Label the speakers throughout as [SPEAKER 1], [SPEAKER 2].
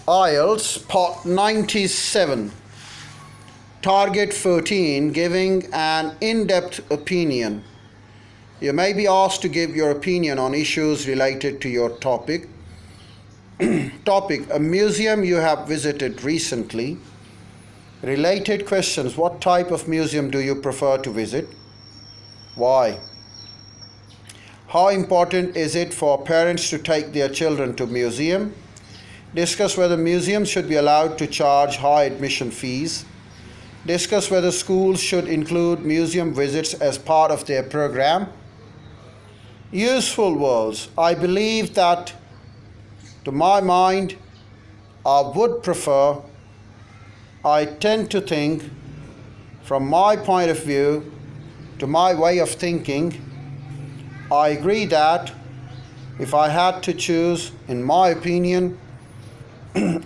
[SPEAKER 1] IELTS Part 97, Target 14, giving an in-depth opinion. You may be asked to give your opinion on issues related to your topic. Topic: a museum you have visited recently. Related questions: what type of museum do you prefer to visit? Why? How important is it for parents to take their children to museum? Discuss whether museums should be allowed to charge high admission fees. Discuss whether schools should include museum visits as part of their program. Useful words. I believe that, to my mind, I would prefer, I tend to think, from my point of view, to my way of thinking, I agree that if I had to choose, in my opinion,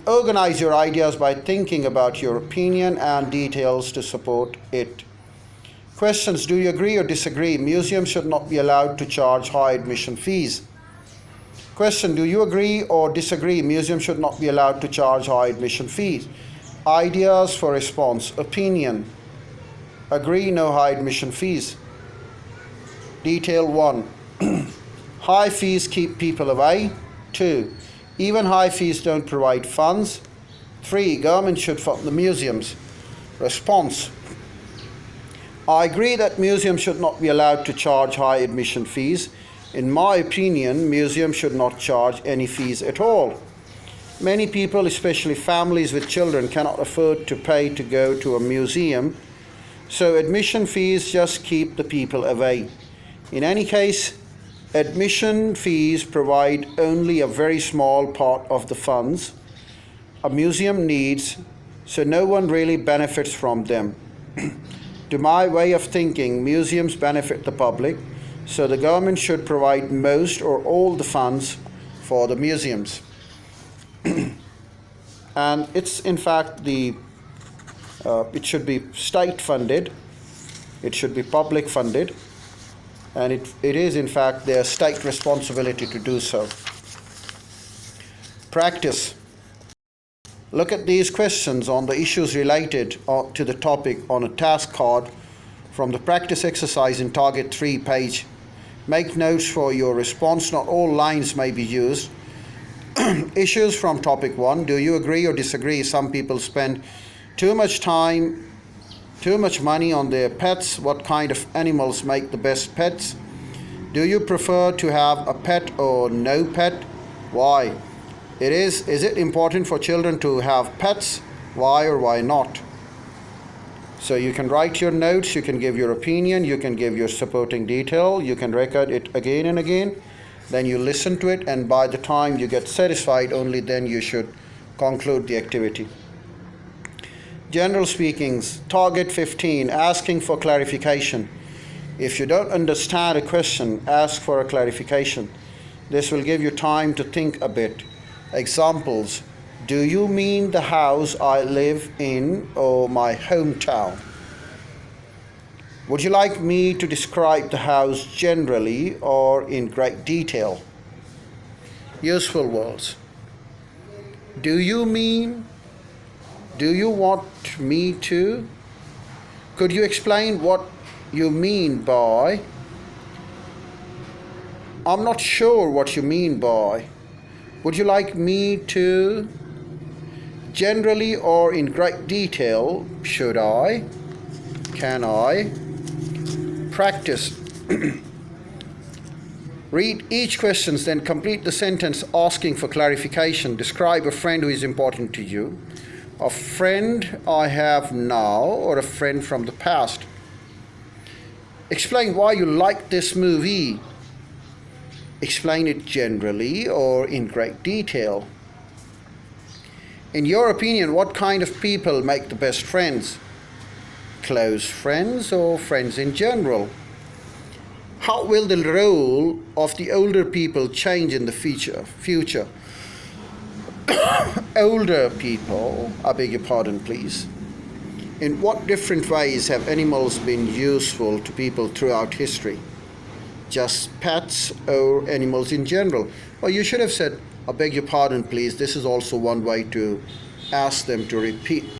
[SPEAKER 1] organize your ideas by thinking about your opinion and details to support it. Questions: do you agree or disagree? Museums should not be allowed to charge high admission fees. Question: do you agree or disagree? Museums should not be allowed to charge high admission fees. Ideas for response. Opinion: agree, no high admission fees. Detail 1. High fees keep people away. 2. Even high fees don't provide funds. 3. Government should fund the museums. Response: I agree that museums should not be allowed to charge high admission fees. In my opinion, museums should not charge any fees at all. Many people, especially families with children, cannot afford to pay to go to a museum, so admission fees just keep the people away. In any case, admission fees provide only a very small part of the funds a museum needs, so no one really benefits from them. To my way of thinking, museums benefit the public, so the government should provide most or all the funds for the museums. And it's in fact it should be state funded, it should be public funded, and it is in fact their state responsibility to do so. Practice. Look at these questions on the issues related to the topic on a task card from the practice exercise in Target 3 page. Make notes for your response. Not all lines may be used. Issues from topic 1. Do you agree or disagree? Some people spend too much time, too much money on their pets. What kind of animals make the best pets? Do you prefer to have a pet or no pet? Why? Is it important for children to have pets? Why or why not? So you can write your notes, you can give your opinion, you can give your supporting detail, you can record it again and again. Then you listen to it, and by the time you get satisfied, only then you should conclude the activity. General speakings. Target 15, asking for clarification. If you don't understand a question, ask for a clarification. This will give you time to think a bit. Examples: do you mean the house I live in or my hometown? Would you like me to describe the house generally or in great detail? Useful words. Do you mean? Do you want me to? Could you explain what you mean by? I'm not sure what you mean by. Would you like me to? Generally or in great detail? Should I? Can I? Practice. Read each question, then complete the sentence asking for clarification. Describe a friend who is important to you. A friend I have now or a friend from the past. Explain why you like this movie. Explain it generally or in great detail. In your opinion, what kind of people make the best friends? Close friends or friends in general? How will the role of the older people change in the future? Older people, I beg your pardon, please. In what different ways have animals been useful to people throughout history? Just pets or animals in general? Or you should have said I beg your pardon, please. This is also one way to ask them to repeat